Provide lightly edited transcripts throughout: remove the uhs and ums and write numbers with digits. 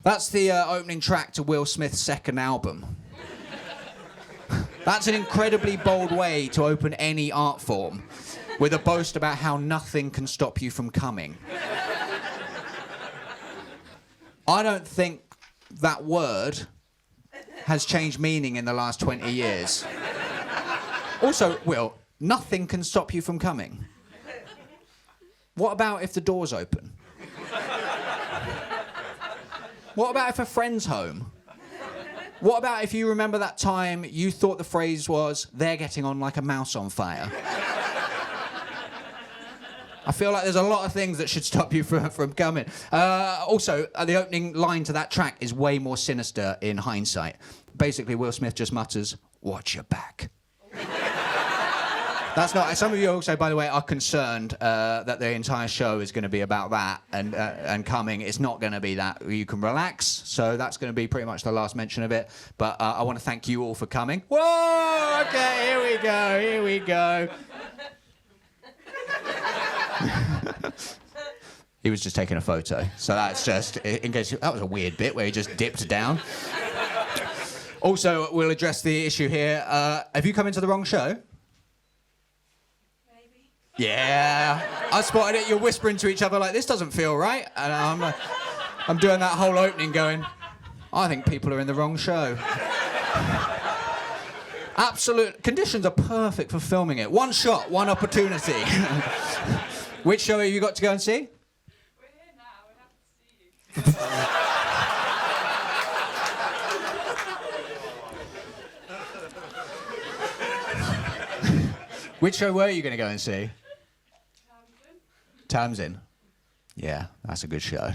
That's the opening track to Will Smith's second album. That's an incredibly bold way to open any art form, with a boast about how nothing can stop you from coming. I don't think that word has changed meaning in the last 20 years. Also, Will, nothing can stop you from coming. What about if the door's open? What about if a friend's home? What about if you remember that time you thought the phrase was, "They're getting on like a mouse on fire"? I feel like there's a lot of things that should stop you from coming. Also, the opening line to that track is way more sinister in hindsight. Basically, Will Smith just mutters, "Watch your back." That's not. Some of you also, by the way, are concerned that the entire show is going to be about that and coming. It's not going to be that. You can relax. So that's going to be pretty much the last mention of it. But I want to thank you all for coming. Whoa! Okay, here we go. Here we go. He was just taking a photo. So that's just in case that was a weird bit where he just dipped down. Also, we'll address the issue here. Have you come into the wrong show? Yeah, I spotted it. You're whispering to each other like, "This doesn't feel right." And I'm doing that whole opening going, "I think people are in the wrong show." Absolute conditions are perfect for filming it. One shot, one opportunity. Which show have you got to go and see? We're here now. We're happy to see you. Which show were you going to go and see? Tamsin. Yeah, that's a good show.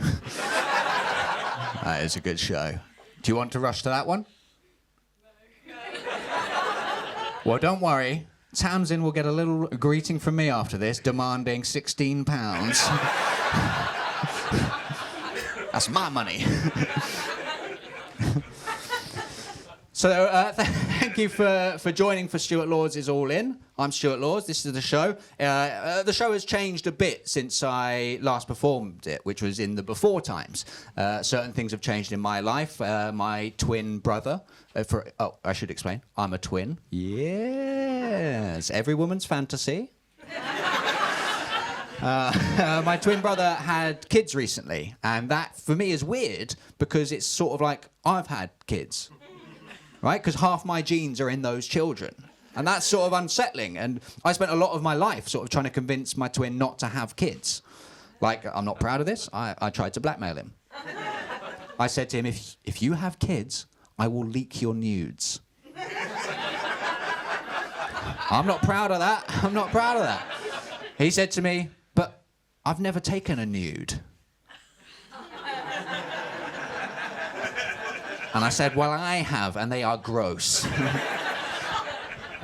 That is a good show. Do you want to rush to that one? No. Well, don't worry. Tamsin will get a little greeting from me after this, demanding £16. That's my money. So, thank you for joining for Stuart Lords is All In. I'm Stuart Lords, this is the show. The show has changed a bit since I last performed it, which was in the before times. Certain things have changed in my life. My twin brother, I should explain, I'm a twin. Yes, every woman's fantasy. My twin brother had kids recently, and that, for me, is weird, because it's sort of like, I've had kids. Right? Because half my genes are in those children. And that's sort of unsettling. And I spent a lot of my life sort of trying to convince my twin not to have kids. Like, I'm not proud of this. I tried to blackmail him. I said to him, if you have kids, I will leak your nudes. I'm not proud of that. I'm not proud of that. He said to me, but I've never taken a nude. And I said, well, I have, and they are gross.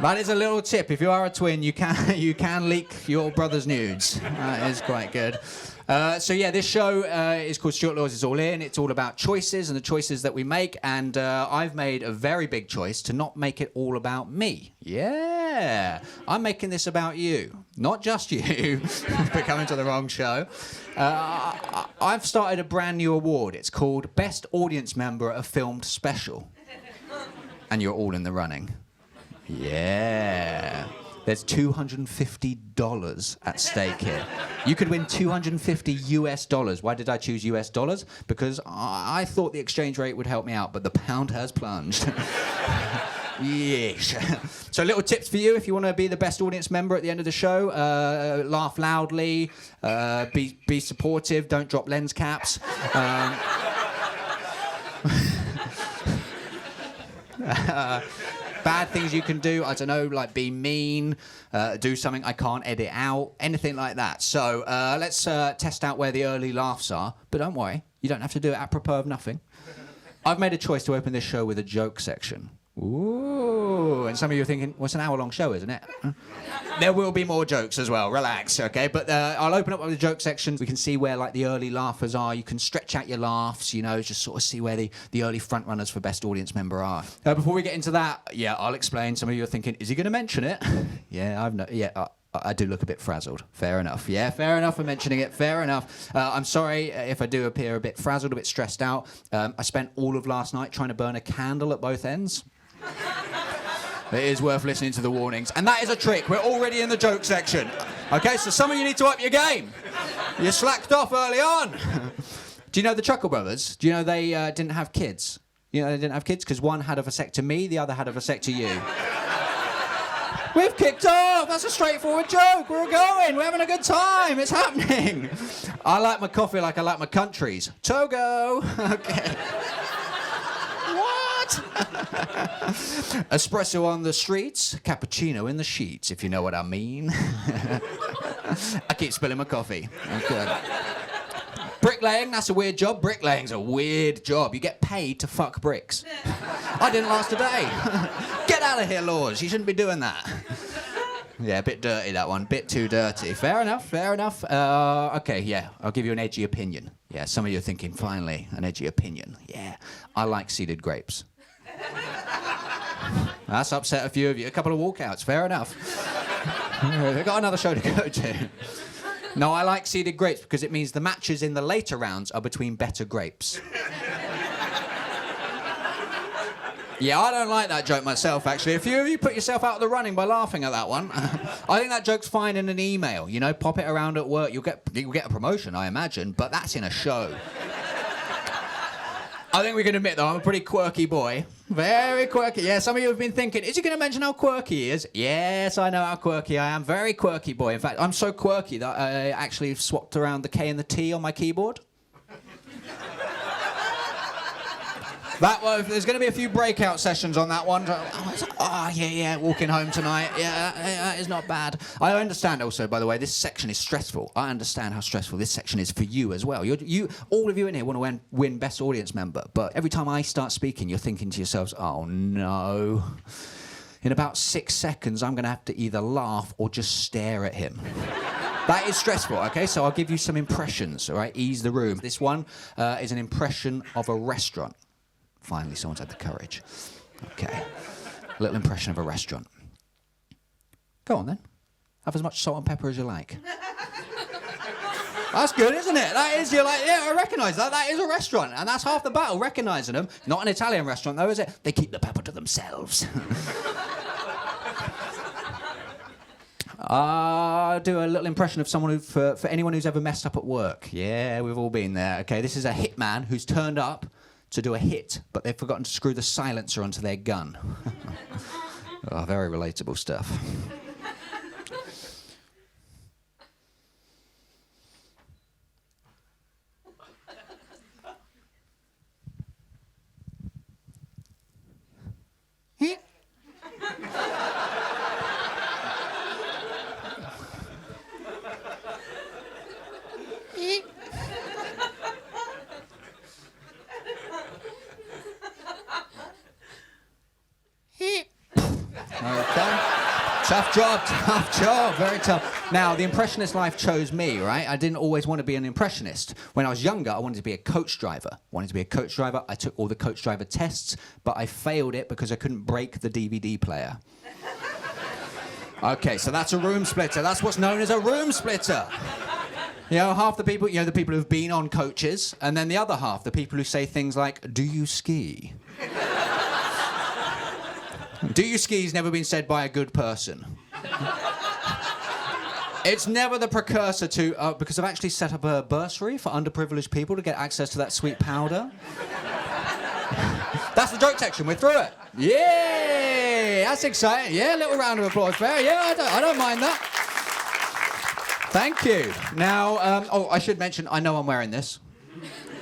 That is a little tip. If you are a twin, you can leak your brother's nudes. That is quite good. So yeah, this show is called Stuart Lords is All In. It's all about choices and the choices that we make. And I've made a very big choice to not make it all about me. Yeah, I'm making this about you, not just you for coming to the wrong show. I've started a brand new award. It's called Best Audience Member at a Filmed Special. And you're all in the running. Yeah. There's $250 at stake here. You could win $250. Why did I choose US dollars? Because I thought the exchange rate would help me out, but the pound has plunged. Yes. So little tips for you if you want to be the best audience member at the end of the show. Laugh loudly, be supportive, don't drop lens caps. Bad things you can do, I don't know, like be mean, do something I can't edit out, anything like that. So let's test out where the early laughs are. But don't worry, you don't have to do it apropos of nothing. I've made a choice to open this show with a joke section. Ooh, and some of you are thinking, well, it's an hour-long show, isn't it? There will be more jokes as well, relax, okay? But I'll open up with the joke section. We can see where, like, the early laughers are. You can stretch out your laughs, you know, just sort of see where the early front-runners for Best Audience Member are. Before we get into that, yeah, I'll explain. Some of you are thinking, is he going to mention it? Yeah, I do look a bit frazzled. Fair enough. Yeah, fair enough for mentioning it. Fair enough. I'm sorry if I do appear a bit frazzled, a bit stressed out. I spent all of last night trying to burn a candle at both ends. It is worth listening to the warnings. And that is a trick. We're already in the joke section. Okay, so some of you need to up your game. You slacked off early on. Do you know the Chuckle Brothers? Do you know they didn't have kids? You know they didn't have kids because one had a vasectomy, the other had a vasectomy. We've kicked off. That's a straightforward joke. We're going. We're having a good time. It's happening. I like my coffee like I like my countries. Togo. Okay. What? Espresso on the streets, cappuccino in the sheets, if you know what I mean. I keep spilling my coffee. Okay. Bricklaying, that's a weird job. Bricklaying's a weird job. You get paid to fuck bricks. I didn't last a day. Get out of here, Laws. You shouldn't be doing that. Yeah, a bit dirty, that one. Bit too dirty. Fair enough, fair enough. Okay, yeah, I'll give you an edgy opinion. Yeah, some of you are thinking, finally, an edgy opinion. Yeah, I like seeded grapes. That's upset a few of you. A couple of walkouts, fair enough. We've got another show to go to. No, I like seeded grapes because it means the matches in the later rounds are between better grapes. Yeah, I don't like that joke myself, actually. A few of you put yourself out of the running by laughing at that one. I think that joke's fine in an email. You know, pop it around at work. You'll get a promotion, I imagine, but that's in a show. I think we can admit, though, I'm a pretty quirky boy. Very quirky. Yeah, some of you have been thinking, is he going to mention how quirky he is? Yes, I know how quirky I am. Very quirky boy. In fact, I'm so quirky that I actually swapped around the K and the T on my keyboard. There's going to be a few breakout sessions on that one. Oh, yeah, walking home tonight. Yeah, it's not bad. I understand also, by the way, this section is stressful. I understand how stressful this section is for you as well. All of you in here want to win Best Audience Member, but every time I start speaking, you're thinking to yourselves, oh, no. In about 6 seconds, I'm going to have to either laugh or just stare at him. That is stressful, okay? So I'll give you some impressions, all right? Ease the room. This one is an impression of a restaurant. Finally, someone's had the courage. Okay. A little impression of a restaurant. Go on, then. Have as much salt and pepper as you like. That's good, isn't it? That is, you're like, yeah, I recognise that. That is a restaurant. And that's half the battle, recognising them. Not an Italian restaurant, though, is it? They keep the pepper to themselves. I'll do a little impression of someone for anyone who's ever messed up at work. Yeah, we've all been there. Okay, this is a hitman who's turned up to do a hit, but they've forgotten to screw the silencer onto their gun. Oh, very relatable stuff. Tough job, very tough. Now, the Impressionist life chose me, right? I didn't always want to be an Impressionist. When I was younger, I wanted to be a coach driver. I took all the coach driver tests, but I failed it because I couldn't break the DVD player. Okay, so that's a room splitter. That's what's known as a room splitter. You know, half the people, the people who've been on coaches, and then the other half, the people who say things like, do you ski? Do you ski's never been said by a good person. It's never the precursor to, because I've actually set up a bursary for underprivileged people to get access to that sweet powder. That's the joke section, we're through it. Yay! That's exciting. Yeah, a little round of applause there. Yeah, I don't mind that. Thank you. Now, I should mention, I know I'm wearing this.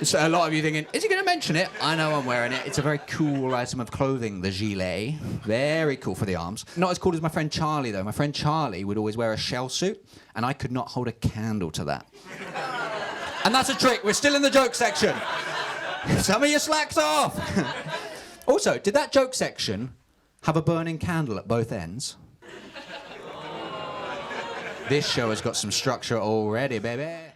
So a lot of you thinking, is he going to mention it? I know I'm wearing it. It's a very cool item of clothing, the gilet. Very cool for the arms. Not as cool as my friend Charlie, though. My friend Charlie would always wear a shell suit, and I could not hold a candle to that. And that's a trick. We're still in the joke section. Some of you slacked off. Also, did that joke section have a burning candle at both ends? This show has got some structure already, baby.